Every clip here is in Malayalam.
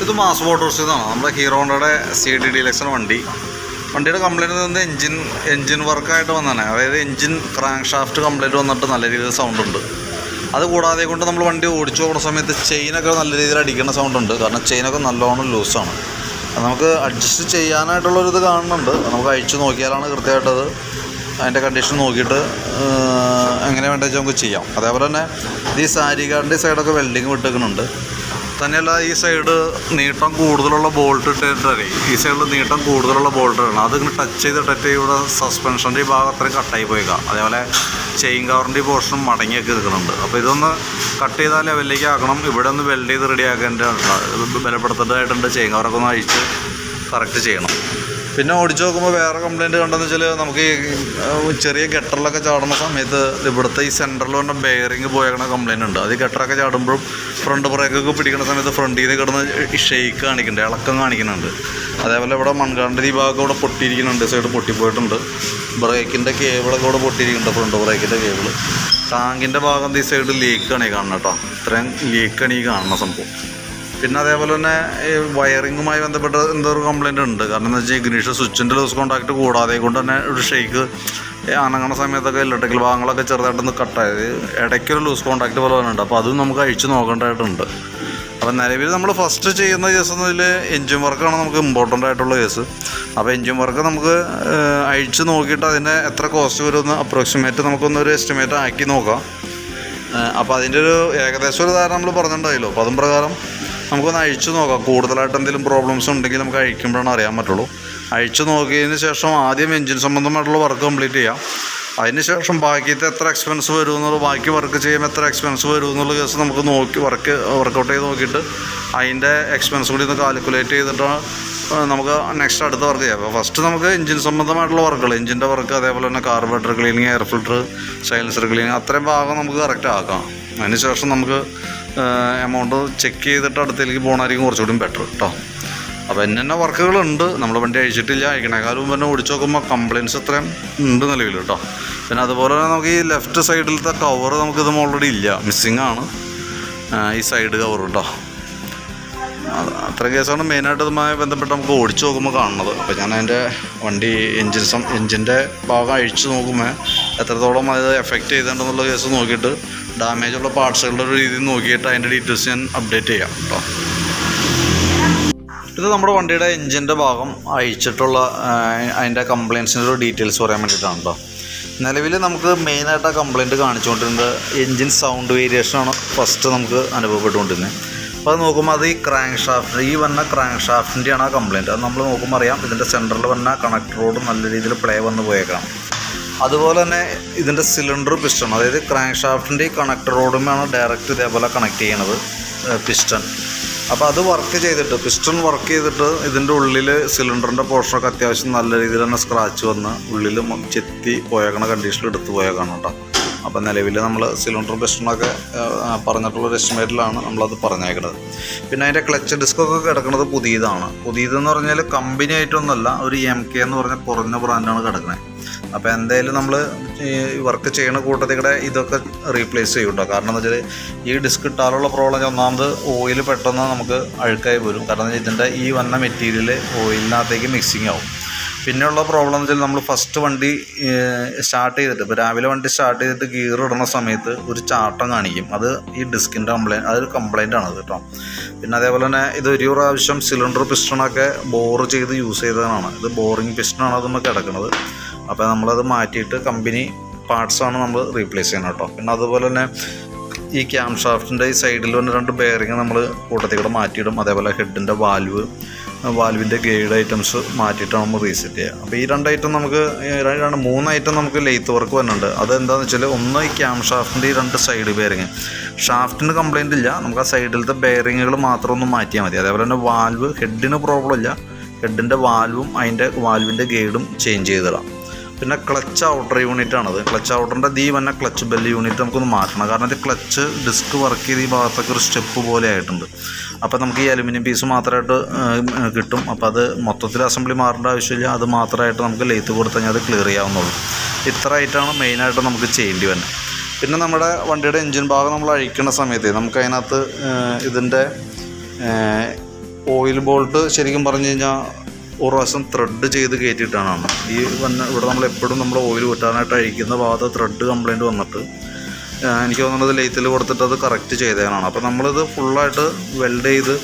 ഇത് മാസ് മോട്ടോഴ്സിൽ നിന്നാണ്. നമ്മുടെ ഹീറോ ഹോണ്ടയുടെ CD ഡീലക്സ് വണ്ടിയുടെ കംപ്ലയിൻറ്റ് നിന്ന് എൻജിൻ വർക്കായിട്ട് വന്നതാണ്. അതായത് എൻജിൻ ക്രാങ്ക് ഷാഫ്റ്റ് കംപ്ലയിൻറ്റ് വന്നിട്ട് നല്ല രീതിയിൽ സൗണ്ട് ഉണ്ട്. അതുകൂടാതെ കൊണ്ട് നമ്മൾ വണ്ടി ഓടിച്ചു പോകുന്ന സമയത്ത് ചെയിനൊക്കെ നല്ല രീതിയിൽ അടിക്കുന്ന സൗണ്ട് ഉണ്ട്. കാരണം ചെയിനൊക്കെ നല്ലോണം ലൂസാണ്. നമുക്ക് അഡ്ജസ്റ്റ് ചെയ്യാനായിട്ടുള്ളൊരിത് കാണുന്നുണ്ട്. നമുക്ക് അഴിച്ചു നോക്കിയാലാണ് കൃത്യമായിട്ടത് അതിൻ്റെ കണ്ടീഷൻ നോക്കിയിട്ട് എങ്ങനെ വേണ്ടത് വെച്ചാൽ നമുക്ക് ചെയ്യാം. അതേപോലെ തന്നെ ഈ സാരി ഗാർഡിൻ്റെ സൈഡൊക്കെ വെൽഡിങ് വിട്ടേക്കുന്നുണ്ട്. തന്നെയല്ല ഈ സൈഡ് നീട്ടം കൂടുതലുള്ള ബോൾട്ട് ഇട്ടിട്ടേ ഈ സൈഡിൽ നീട്ടം കൂടുതലുള്ള ബോൾട്ട് ഇടണം. അതിങ്ങനെ ടച്ച് ചെയ്തിട്ട് ഇവിടെ സസ്പെൻഷൻ്റെ ഈ ഭാഗം അത്രയും കട്ടായി പോയേക്കാം. അതേപോലെ ചെയിൻ കവറിൻ്റെ ഈ പോർഷനും മടങ്ങിയൊക്കെ എടുക്കുന്നുണ്ട്. അപ്പോൾ ഇതൊന്ന് കട്ട് ചെയ്താൽ ലെവലിലേക്ക് ആക്കണം. ഇവിടെ ഒന്ന് വെൽഡ് ചെയ്ത് റെഡി ആക്കേണ്ടതാണ്. ബലപ്പെടുത്തേണ്ടതായിട്ടുണ്ട്. ചെയിൻ കവറൊക്കെ ഒന്ന് അഴിച്ച് കറക്റ്റ് ചെയ്യണം. പിന്നെ ഓടിച്ച് നോക്കുമ്പോൾ വേറെ കംപ്ലയിൻറ്റ് കണ്ടെന്ന് വെച്ചാൽ നമുക്ക് ഈ ചെറിയ ഗട്ടറിലൊക്കെ ചാടുന്ന സമയത്ത് ഇവിടുത്തെ ഈ സെൻറ്ററിൽ വന്ന ബെയറിങ് പോയേക്കണ കംപ്ലയിൻ്റ് ഉണ്ട്. അത് ഈ ഗട്ടറൊക്കെ ചാടുമ്പോഴും ഫ്രണ്ട് ബ്രേക്കൊക്കെ പിടിക്കുന്ന സമയത്ത് ഫ്രണ്ടിൽ നിന്ന് കിടന്ന് ഷെയ്ക്ക് കാണിക്കുന്നുണ്ട്, ഇളക്കം കാണിക്കുന്നുണ്ട്. അതേപോലെ ഇവിടെ മൺകാണ്ടിൻ്റെ ഈ ഭാഗമൊക്കെ ഇവിടെ പൊട്ടിയിരിക്കുന്നുണ്ട്, സൈഡ് പൊട്ടിപ്പോയിട്ടുണ്ട്. ബ്രേക്കിൻ്റെ കേബിളൊക്കെ ഇവിടെ പൊട്ടിയിരിക്കുന്നുണ്ട്, ഫ്രണ്ട് ബ്രേക്കിൻ്റെ കേബിൾ. ടാങ്കിൻ്റെ ഭാഗം ഈ സൈഡ് ലീക്കാണ് ഈ കാണുന്നത് കേട്ടോ. ഇത്രയും ലീക്കാണ് ഈ കാണുന്ന സംഭവം. പിന്നെ അതേപോലെ തന്നെ ഈ വയറിങ്ങുമായി ബന്ധപ്പെട്ട് എന്തോ ഒരു കംപ്ലയിൻ്റ് ഉണ്ട്. കാരണം എന്താ വെച്ചാൽ ഇഗ്നിഷൻ സ്വിച്ചിൻ്റെ ലൂസ് കോൺടാക്റ്റ് കൂടാതെ കൊണ്ട് തന്നെ ഒരു ഷെയ്ക്ക് അനങ്ങണ സമയത്തൊക്കെ ഇലക്ട്രിക്കൽ ഭാഗങ്ങളൊക്കെ ചെറുതായിട്ടൊന്ന് കട്ടായത് ഇടയ്ക്കൊരു ലൂസ് കോൺടാക്റ്റ് പോലെ വന്നിട്ടുണ്ട്. അപ്പോൾ അതും നമുക്ക് അഴിച്ച് നോക്കേണ്ടതായിട്ടുണ്ട്. അപ്പോൾ നിലവിൽ നമ്മൾ ഫസ്റ്റ് ചെയ്യുന്ന കേസ് എന്നതിൽ എൻജിൻ വർക്കാണ് നമുക്ക് ഇമ്പോർട്ടൻ്റ് ആയിട്ടുള്ള കേസ്. അപ്പോൾ എൻജിൻ വർക്ക് നമുക്ക് അഴിച്ച് നോക്കിയിട്ട് അതിൻ്റെ എത്ര കോസ്റ്റ് വരുമെന്ന് അപ്രോക്സിമേറ്റ് നമുക്കൊന്നൊരു എസ്റ്റിമേറ്റ് ആക്കി നോക്കാം. അപ്പോൾ അതിൻ്റെ ഒരു ഏകദേശം ഒരു ധാരണ നമ്മൾ പറഞ്ഞിട്ടുണ്ടായല്ലോ. അപ്പോൾ അതും പ്രകാരം നമുക്കൊന്ന് അഴിച്ചു നോക്കാം. കൂടുതലായിട്ട് എന്തെങ്കിലും പ്രോബ്ലംസ് ഉണ്ടെങ്കിൽ നമുക്ക് അഴിക്കുമ്പോഴാണ് അറിയാൻ പറ്റുള്ളൂ. അഴിച്ചു നോക്കിയതിന് ശേഷം ആദ്യം എൻജിൻ സംബന്ധമായിട്ടുള്ള വർക്ക് കംപ്ലീറ്റ് ചെയ്യാം. അതിന് ശേഷം ബാക്കിയത്തെ എത്ര എക്സ്പെൻസ് വരും എന്നുള്ളത്, ബാക്കി വർക്ക് ചെയ്യുമ്പോൾ എത്ര എക്സ്പെൻസ് വരും എന്നുള്ള കേസ് നമുക്ക് നോക്കി വർക്കൗട്ട് ചെയ്ത് നോക്കിയിട്ട് അതിൻ്റെ എക്സ്പെൻസ് കൂടി ഒന്ന് കാൽക്കുലേറ്റ് ചെയ്തിട്ട് നമുക്ക് നെക്സ്റ്റ് അടുത്ത വർക്ക് ചെയ്യാം. അപ്പോൾ ഫസ്റ്റ് നമുക്ക് എൻജിൻ സംബന്ധമായിട്ടുള്ള വർക്കുകൾ, എൻജിൻ്റെ വർക്ക്, അതേപോലെ തന്നെ carburettor cleaning, air filter, silencer cleaning, അത്രയും ഭാഗം നമുക്ക് കറക്റ്റ് ആക്കാം. അതിന് ശേഷം നമുക്ക് എമൗണ്ട് ചെക്ക് ചെയ്തിട്ട് അടുത്തേക്ക് പോകണമായിരിക്കും കുറച്ചുകൂടി ബെറ്റർ കേട്ടോ. അപ്പോൾ തന്നെ വർക്കുകളുണ്ട്. നമ്മൾ വണ്ടി അഴിച്ചിട്ടില്ല, അഴിക്കണേക്കാളും പിന്നെ ഓടിച്ച് നോക്കുമ്പോൾ കംപ്ലയിൻസ് അത്രയും ഉണ്ട് നിലവിൽ കേട്ടോ. പിന്നെ അതുപോലെ തന്നെ നമുക്ക് ഈ ലെഫ്റ്റ് സൈഡിലത്തെ കവർ നമുക്കിത് ഓൾറെഡി ഇല്ല, മിസ്സിങ് ആണ് ഈ സൈഡ് കവർ കേട്ടോ. അത്ര കേസാണ് മെയിനായിട്ട് ഇതുമായി ബന്ധപ്പെട്ട് നമുക്ക് ഓടിച്ച് നോക്കുമ്പോൾ കാണുന്നത്. അപ്പോൾ ഞാൻ അതിൻ്റെ വണ്ടി എൻജിൻ്റെ ഭാഗം അഴിച്ച് നോക്കുമ്പോൾ എത്രത്തോളം അത് എഫക്റ്റ് ചെയ്തിട്ടുണ്ടെന്നുള്ള കേസ് നോക്കിയിട്ട് ഡാമേജുള്ള പാർട്സുകളുടെ ഒരു രീതിയിൽ നോക്കിയിട്ട് അതിൻ്റെ ഡീറ്റെയിൽസ് ഞാൻ അപ്ഡേറ്റ് ചെയ്യാം കേട്ടോ. ഇത് നമ്മുടെ വണ്ടിയുടെ എൻജിൻ്റെ ഭാഗം അഴിച്ചിട്ടുള്ള അതിൻ്റെ കംപ്ലയിൻസിൻ്റെ ഒരു ഡീറ്റെയിൽസ് പറയാൻ വേണ്ടിയിട്ടാണ് കേട്ടോ. നിലവിൽ നമുക്ക് മെയിനായിട്ട് ആ കംപ്ലയിൻറ്റ് കാണിച്ചുകൊണ്ടിരുന്നത് എൻജിൻ സൗണ്ട് വേരിയേഷനാണ് ഫസ്റ്റ് നമുക്ക് അനുഭവപ്പെട്ടുകൊണ്ടിരുന്നത്. അപ്പോൾ അത് നോക്കുമ്പോൾ അത് ഈ ക്രാങ്ക് ഷാഫ്റ്റ്, ഈ വന്ന ക്രാങ്ക് ഷാഫ്റ്റിൻ്റെയാണ് ആ കംപ്ലയിൻറ്റ്. അത് നമ്മൾ നോക്കുമ്പോൾ അറിയാം ഇതിൻ്റെ സെൻറ്ററിൽ വന്ന കണക്ടർ റോഡ് നല്ല രീതിയിൽ പ്ലേ വന്ന് പോയേക്കാം. അതുപോലെ തന്നെ ഇതിൻ്റെ സിലിണ്ടർ പിസ്റ്റൺ, അതായത് ക്രാങ്ക് ഷാഫ്റ്റിൻ്റെ ഈ കണക്ടർ റോഡുമാണ് ഡയറക്റ്റ് ഇതേപോലെ കണക്ട് ചെയ്യണത് പിസ്റ്റൺ. അപ്പോൾ അത് വർക്ക് ചെയ്തിട്ട് പിസ്റ്റൺ വർക്ക് ചെയ്തിട്ട് ഇതിൻ്റെ ഉള്ളിൽ സിലിണ്ടറിൻ്റെ പോർഷനൊക്കെ അത്യാവശ്യം നല്ല രീതിയിൽ തന്നെ സ്ക്രാച്ച് വന്ന് ഉള്ളിൽ ചെത്തി പോയേക്കണ കണ്ടീഷനിൽ എടുത്ത് പോയേക്കാണ് കേട്ടോ. അപ്പോൾ നിലവിൽ നമ്മൾ സിലിണ്ടർ പിസ്റ്റണൊക്കെ പറഞ്ഞിട്ടുള്ളൊരു എസ്റ്റിമേറ്റിലാണ് നമ്മളത് പറഞ്ഞേക്കുന്നത്. പിന്നെ അതിൻ്റെ ക്ലച്ച് ഡിസ്കൊക്കെ കിടക്കുന്നത് പുതിയതെന്ന് പറഞ്ഞാൽ കമ്പനി ആയിട്ടൊന്നുമല്ല, ഒരു MK എന്ന് പറഞ്ഞ കുറഞ്ഞ ബ്രാൻഡാണ് കിടക്കുന്നത്. അപ്പോൾ എന്തായാലും നമ്മൾ ഈ വർക്ക് ചെയ്യണ കൂട്ടത്തിലൂടെ ഇതൊക്കെ റീപ്ലേസ് ചെയ്യും കേട്ടോ. കാരണം എന്താ വെച്ചാൽ ഈ ഡിസ്ക് ഇട്ടാലുള്ള പ്രോബ്ലം ഒന്നാമത് ഓയിൽ പെട്ടെന്ന് നമുക്ക് അഴുക്കായി വരും. കാരണം ഇതിൻ്റെ ഈ വന്ന മെറ്റീരിയൽ ഓയിലിനകത്തേക്ക് മിക്സിങ് ആവും. പിന്നെയുള്ള പ്രോബ്ലം എന്ന് വെച്ചാൽ നമ്മൾ ഫസ്റ്റ് വണ്ടി സ്റ്റാർട്ട് ചെയ്തിട്ട്, ഇപ്പോൾ രാവിലെ വണ്ടി സ്റ്റാർട്ട് ചെയ്തിട്ട് ഗിയർ ഇടുന്ന സമയത്ത് ഒരു ചാട്ടം കാണിക്കും. അത് ഈ ഡിസ്കിൻ്റെ അതൊരു കംപ്ലയിൻ്റ് ആണ് കേട്ടോ. പിന്നെ അതേപോലെ തന്നെ ഇത് ഒരു പ്രാവശ്യം സിലിണ്ടർ പിസ്റ്റണൊക്കെ ബോർ ചെയ്ത് യൂസ് ചെയ്തതാണ്. ഇത് ബോറിങ് പിസ്റ്റണാണ് അത് നമുക്ക് കിടക്കുന്നത്. അപ്പോൾ നമ്മളത് മാറ്റിയിട്ട് കമ്പനി പാർട്സാണ് നമ്മൾ റീപ്ലേസ് ചെയ്യണം കേട്ടോ. പിന്നെ അതുപോലെ തന്നെ ഈ ക്യാം ഷാഫ്റ്റിൻ്റെ ഈ സൈഡിൽ വന്ന് 2 ബെയറിങ് നമ്മൾ കൂട്ടത്തിൽ കൂടെ മാറ്റിയിടും. അതേപോലെ ഹെഡിൻ്റെ വാൽവിൻ്റെ ഗൈഡ് ഐറ്റംസ് മാറ്റിയിട്ടാണ് നമ്മൾ റീസെറ്റ് ചെയ്യുക. അപ്പോൾ ഈ 2 ഐറ്റം നമുക്ക് 3 ഐറ്റം നമുക്ക് ലെയ്ത്ത് വർക്ക് വരുന്നുണ്ട്. അതെന്താണെന്ന് വെച്ചാൽ ഒന്ന് ഈ ക്യാം ഷാഫ്റ്റിൻ്റെ ഈ 2 സൈഡ് ബെയറിങ്, ഷാഫ്റ്റിന് കംപ്ലയിൻ്റ് ഇല്ല, നമുക്ക് ആ സൈഡിലത്തെ ബെയറിങ്ങുകൾ മാത്രം ഒന്ന് മാറ്റിയാൽ മതി. അതേപോലെ തന്നെ വാൽവ് ഹെഡിന് പ്രോബ്ലം ഇല്ല, ഹെഡിൻ്റെ വാൽവും അതിൻ്റെ വാൽവിൻ്റെ ഗൈഡും ചേഞ്ച് ചെയ്തിടാം. പിന്നെ ക്ലച്ച് ഔട്ടർ യൂണിറ്റാണത്. ക്ലച്ച് ഔട്ടറിൻ്റെ വന്ന ക്ലച്ച് ബെല്ല് യൂണിറ്റ് നമുക്കൊന്ന് മാറ്റണം. കാരണം ഇത് ക്ലച്ച് ഡിസ്ക് വർക്ക് ചെയ്ത് ഈ ഭാഗത്തൊക്കെ ഒരു സ്റ്റെപ്പ് പോലെ ആയിട്ടുണ്ട്. അപ്പോൾ നമുക്ക് ഈ അലുമിനിയം പീസ് മാത്രമായിട്ട് കിട്ടും. അപ്പോൾ അത് മൊത്തത്തിൽ അസംബ്ലി മാറേണ്ട ആവശ്യമില്ല, അത് മാത്രമായിട്ട് നമുക്ക് ലെയ്ത്ത് കൊടുത്തു കഴിഞ്ഞാൽ അത് ക്ലിയർ ചെയ്യാവുന്നുള്ളൂ. ഇത്ര ആയിട്ടാണ് മെയിനായിട്ട് നമുക്ക് ചെയ്യേണ്ടി വരുന്നത്. പിന്നെ നമ്മുടെ വണ്ടിയുടെ എൻജിൻ ഭാഗം നമ്മൾ അഴിക്കുന്ന സമയത്ത് നമുക്ക് അതിനകത്ത് ഇതിൻ്റെ ഓയിൽ ബോൾട്ട് ശരിക്കും പറഞ്ഞു കഴിഞ്ഞാൽ ഒരു പ്രാവശ്യം ത്രെഡ് ചെയ്ത് കയറ്റിയിട്ടാണ് ഈ ഇവിടെ നമ്മൾ എപ്പോഴും നമ്മൾ ഓയിൽ വിട്ടാനായിട്ട് അഴിക്കുന്ന ഭാഗത്ത് ത്രെഡ് കംപ്ലയിൻറ്റ് വന്നിട്ട് എനിക്ക് തോന്നുന്നത് ലെയ്ത്തിൽ കൊടുത്തിട്ട് അത് കറക്റ്റ് ചെയ്തതാണ്. അപ്പോൾ നമ്മളിത് ഫുള്ളായിട്ട് വെൽഡ് ചെയ്ത്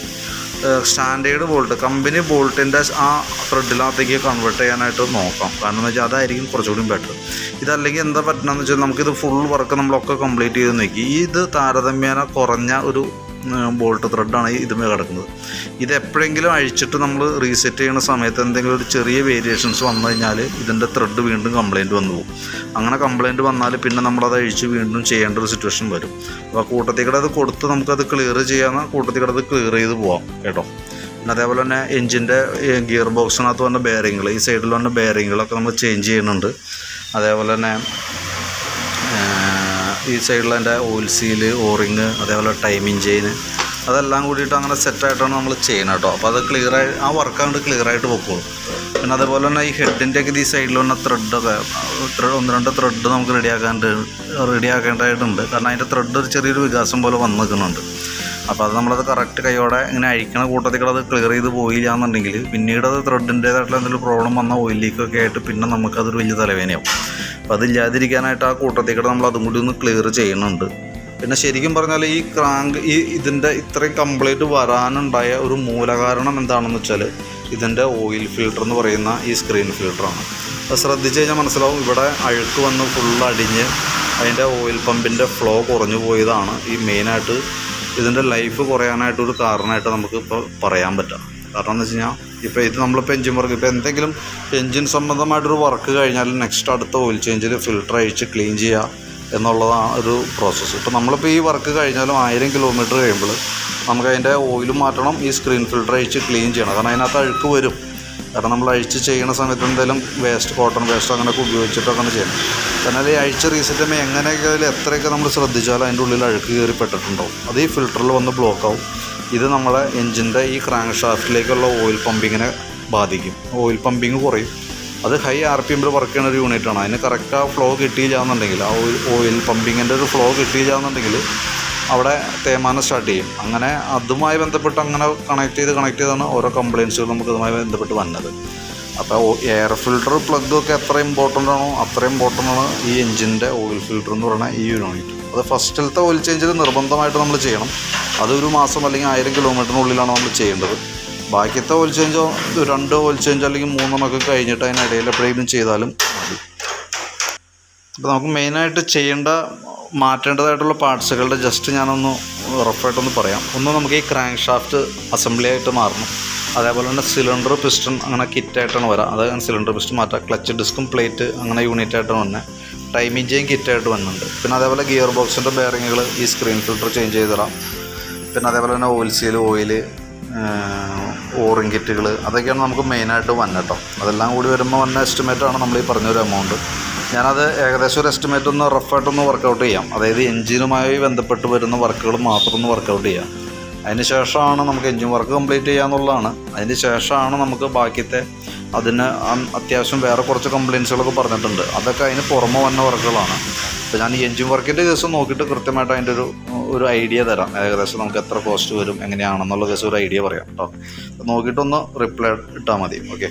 സ്റ്റാൻഡേർഡ് ബോൾട്ട് കമ്പനി ബോൾട്ടിൻ്റെ ആ ത്രെഡിനകത്തേക്ക് കൺവേർട്ട് ചെയ്യാനായിട്ട് നോക്കാം. കാരണം എന്ന് വെച്ചാൽ അതായിരിക്കും കുറച്ചുകൂടി ബെറ്റർ. ഇതല്ലെങ്കിൽ എന്താ പറ്റണമെന്ന് വെച്ചാൽ നമുക്കിത് ഫുൾ വർക്ക് നമ്മളൊക്കെ കംപ്ലീറ്റ് ചെയ്ത് നോക്കി ഇത് താരതമ്യേന കുറഞ്ഞ ഒരു ബോൾട്ട് ത്രെഡാണ് ഇതുമേ കിടക്കുന്നത്. ഇത് എപ്പോഴെങ്കിലും അഴിച്ചിട്ട് നമ്മൾ റീസെറ്റ് ചെയ്യുന്ന സമയത്ത് എന്തെങ്കിലും ഒരു ചെറിയ വേരിയേഷൻസ് വന്നു കഴിഞ്ഞാൽ ഇതിൻ്റെ ത്രെഡ് വീണ്ടും കംപ്ലയിൻറ്റ് വന്നു പോകും. അങ്ങനെ കംപ്ലയിൻറ്റ് വന്നാൽ പിന്നെ നമ്മളത് അഴിച്ച് വീണ്ടും ചെയ്യേണ്ട ഒരു സിറ്റുവേഷൻ വരും. അപ്പോൾ കൂട്ടത്തിക്കടെ അത് കൊടുത്ത് നമുക്കത് ക്ലിയർ ചെയ്യാമെന്നാൽ കൂട്ടത്തിക്കടെ അത് ക്ലിയർ ചെയ്ത് പോവാം കേട്ടോ. പിന്നെ അതേപോലെ തന്നെ എഞ്ചിൻ്റെ ഗിയർ ബോക്സിനകത്ത് വന്ന ബെയറിങ്ങൾ, ഈ സൈഡിൽ വന്ന ബെയറിങ്ങളൊക്കെ നമ്മൾ ചേഞ്ച് ചെയ്യുന്നുണ്ട്. അതേപോലെ തന്നെ ഈ സൈഡിൽ എൻ്റെ ഓയിൽ സീല്, ഓറിങ്, അതേപോലെ ടൈമിങ് ചെയിൻ അതെല്ലാം കൂടിയിട്ട് അങ്ങനെ സെറ്റായിട്ടാണ് നമ്മൾ ചെയ്യുന്നത് കേട്ടോ. അപ്പോൾ അത് ക്ലിയറായി ആ വർക്ക് അങ്ങോട്ട് ക്ലിയറായിട്ട് പൊക്കോളും. പിന്നെ അതേപോലെ തന്നെ ഈ ഹെഡിൻ്റെയൊക്കെ ഈ സൈഡിൽ വന്ന ത്രെഡൊക്കെ 1-2 ത്രെഡ് നമുക്ക് റെഡിയാക്കേണ്ടതായിട്ടുണ്ട്. കാരണം അതിൻ്റെ ത്രെഡ് ഒരു ചെറിയൊരു വികാസം പോലെ വന്ന് നിൽക്കുന്നുണ്ട്. അപ്പോൾ അത് നമ്മളത് കറക്റ്റ് കൈയോടെ ഇങ്ങനെ അഴിക്കണ കൂട്ടത്തിൽ അത് ക്ലിയർ ചെയ്ത് പോയില്ല എന്നുണ്ടെങ്കിൽ പിന്നീട് അത് ത്രെഡിൻ്റേതായിട്ടുള്ള എന്തെങ്കിലും പ്രോബ്ലം വന്ന ഓയിൽ ലീക്കൊക്കെ ആയിട്ട് പിന്നെ നമുക്കതൊരു വലിയ തലവേനയാവും. അപ്പോൾ അതില്ലാതിരിക്കാനായിട്ട് ആ കൂട്ടത്തിൽ നമ്മൾ അതും കൂടി ഒന്ന് ക്ലിയർ ചെയ്യുന്നുണ്ട്. പിന്നെ ശരിക്കും പറഞ്ഞാൽ ഈ ക്രാങ്ക് ഇതിൻ്റെ ഇത്രയും കംപ്ലീറ്റ് വരാനുണ്ടായ ഒരു മൂലകാരണം എന്താണെന്ന് വെച്ചാൽ ഇതിൻ്റെ ഓയിൽ ഫിൽട്ടർ എന്ന് പറയുന്ന ഈ സ്ക്രീൻ ഫിൽട്ടറാണ്. അപ്പോൾ ശ്രദ്ധിച്ച് കഴിഞ്ഞാൽ മനസ്സിലാവും ഇവിടെ അഴുക്ക് വന്ന് ഫുള്ള് അടിഞ്ഞ് അതിൻ്റെ ഓയിൽ പമ്പിൻ്റെ ഫ്ലോ കുറഞ്ഞു പോയതാണ് ഈ മെയിനായിട്ട് ഇതിൻ്റെ ലൈഫ് കുറയാനായിട്ടൊരു കാരണമായിട്ട് നമുക്ക് ഇപ്പോൾ പറയാൻ പറ്റാം. കാരണം എന്ന് വെച്ച് കഴിഞ്ഞാൽ ഇപ്പോൾ ഇത് നമ്മളിപ്പോൾ എൻജിൻ വർക്ക് ഇപ്പോൾ എന്തെങ്കിലും എൻജിൻ സംബന്ധമായിട്ടൊരു വർക്ക് കഴിഞ്ഞാൽ നെക്സ്റ്റ് അടുത്ത ഓയിൽ ചേഞ്ചിൽ ഫിൽട്ടർ അഴിച്ച് ക്ലീൻ ചെയ്യുക എന്നുള്ളതാണ് ഒരു പ്രോസസ്സ്. ഇപ്പോൾ നമ്മളിപ്പോൾ ഈ വർക്ക് കഴിഞ്ഞാലും 1000 കിലോമീറ്റർ കഴിയുമ്പോൾ നമുക്കതിൻ്റെ ഓയിലും മാറ്റണം, ഈ സ്ക്രീൻ ഫിൽട്ടർ അഴിച്ച് ക്ലീൻ ചെയ്യണം. കാരണം അതിനകത്ത് അഴുക്ക് വരും. കാരണം നമ്മൾ അഴിച്ച് ചെയ്യുന്ന സമയത്ത് എന്തെങ്കിലും വേസ്റ്റ്, കോട്ടൺ വേസ്റ്റ് അങ്ങനെയൊക്കെ ഉപയോഗിച്ചിട്ടൊക്കെ ചെയ്യണം. എന്നാൽ ഈ അഴിച്ച് റീസെറ്റ് ചെയ്യുമ്പോൾ എങ്ങനെയൊക്കെ അതിൽ എത്രയൊക്കെ നമ്മൾ ശ്രദ്ധിച്ചാലും അതിൻ്റെ ഉള്ളിൽ അഴുക്ക് കയറി പെട്ടിട്ടുണ്ടാവും. അത് ഈ ഫിൽട്ടറിൽ വന്ന് ബ്ലോക്ക് ആവും. ഇത് നമ്മളെ എൻജിൻ്റെ ഈ ക്രാങ്ക് ഷാഫ്റ്റിലേക്കുള്ള ഓയിൽ പമ്പിങ്ങിനെ ബാധിക്കും. ഓയിൽ പമ്പിങ് കുറയും. അത് ഹൈ RPM വർക്ക് ചെയ്യുന്ന ഒരു യൂണിറ്റാണ്. അതിന് കറക്റ്റ് ആ ഫ്ലോ കിട്ടിയില്ല എന്നുണ്ടെങ്കിൽ, ആ ഓയിൽ പമ്പിങ്ങിൻ്റെ ഒരു ഫ്ലോ കിട്ടിയില്ല എന്നുണ്ടെങ്കിൽ അവിടെ തേയ്മാനം സ്റ്റാർട്ട് ചെയ്യും. അങ്ങനെ അതുമായി ബന്ധപ്പെട്ട് അങ്ങനെ കണക്ട് ചെയ്താണ് ഓരോ കംപ്ലയിൻസുകൾ നമുക്ക് ഇതുമായി ബന്ധപ്പെട്ട് വന്നത്. അപ്പോൾ എയർ ഫിൽട്ടർ പ്ലഗ് ഒക്കെ എത്ര ഇമ്പോർട്ടൻ്റ് ആണോ അത്രയും ഇമ്പോർട്ടൻ്റ് ആണ് ഈ എൻജിൻ്റെ ഓയിൽ ഫിൽട്ടർ എന്ന് പറയുന്ന ഈ യൂണിറ്റ്. അത് ഫസ്റ്റിലത്തെ ഓയിൽ ചേഞ്ചിൽ നിർബന്ധമായിട്ട് നമ്മൾ ചെയ്യണം. അതൊരു മാസം അല്ലെങ്കിൽ 1000 കിലോമീറ്ററിനുള്ളിലാണ് നമ്മൾ ചെയ്യേണ്ടത്. ബാക്കിയത്തെ ഓയിൽ ചേഞ്ചോ 2 ഓയിൽ ചേഞ്ച് അല്ലെങ്കിൽ 3 കഴിഞ്ഞിട്ട് അതിനിടയിൽ എപ്പോഴെങ്കിലും ചെയ്താലും മതി. അപ്പോൾ നമുക്ക് മെയിനായിട്ട് മാറ്റേണ്ടതായിട്ടുള്ള പാർട്സുകളുടെ ജസ്റ്റ് ഞാനൊന്ന് റഫായിട്ടൊന്ന് പറയാം. ഒന്ന് നമുക്ക് ഈ ക്രാങ്ക് ഷാഫ്റ്റ് അസംബ്ലി ആയിട്ട് മാറണം. അതേപോലെ തന്നെ സിലിണ്ടർ പിസ്റ്റൺ അങ്ങനെ കിറ്റായിട്ടാണ് വരാം. അത് സിലിണ്ടർ പിസ്റ്റൺ മാറ്റാം. ക്ലച്ച് ഡിസ്കും പ്ലേറ്റ് അങ്ങനെ യൂണിറ്റായിട്ടാണ് വന്നത്. ടൈമിംഗ് ചെയിൻ കിറ്റായിട്ട് വന്നിട്ടുണ്ട്. പിന്നെ അതേപോലെ ഗിയർ ബോക്സിൻ്റെ ബെയറിങ്ങുകൾ ഈ സ്ക്രീൻ ഫിൽട്ടർ ചേഞ്ച് ചെയ്ത് തരാം. പിന്നെ അതേപോലെ തന്നെ ഓയിൽ സീൽ, ഓയിൽ, ഓറിങ് കിറ്റുകൾ അതൊക്കെയാണ് നമുക്ക് മെയിനായിട്ട് വന്നത് കേട്ടോ. അതെല്ലാം കൂടി വരുമ്പോൾ വന്ന എസ്റ്റിമേറ്റാണ് നമ്മൾ ഈ പറഞ്ഞൊരു എമൗണ്ട്. ഞാനത് ഏകദേശം ഒരു എസ്റ്റിമേറ്റ് ഒന്ന് റഫായിട്ടൊന്ന് വർക്കൗട്ട് ചെയ്യാം. അതായത് എൻജിനുമായി ബന്ധപ്പെട്ട് വരുന്ന വർക്കുകൾ മാത്രം ഒന്ന് വർക്കൗട്ട് ചെയ്യാം. അതിന് ശേഷമാണ് നമുക്ക് എൻജിൻ വർക്ക് കംപ്ലീറ്റ് ചെയ്യാന്നുള്ളതാണ്. അതിന് ശേഷമാണ് നമുക്ക് ബാക്കിയത്തെ അതിന് അത്യാവശ്യം വേറെ കുറച്ച് കംപ്ലയിൻസുകളൊക്കെ പറഞ്ഞിട്ടുണ്ട്. അതൊക്കെ അതിന് പുറമെ വന്ന വർക്കുകളാണ്. അപ്പോൾ ഞാൻ ഈ എൻജിൻ വർക്കിൻ്റെ കേസ് നോക്കിയിട്ട് കൃത്യമായിട്ട് അതിൻ്റെ ഒരു ഐഡിയ തരാം. ഏകദേശം നമുക്ക് എത്ര കോസ്റ്റ് വരും എങ്ങനെയാണെന്നുള്ള കേസ് ഒരു ഐഡിയ പറയാം കേട്ടോ. നോക്കിയിട്ടൊന്ന് റിപ്ലൈ ഇട്ടാൽ മതി. ഓക്കെ.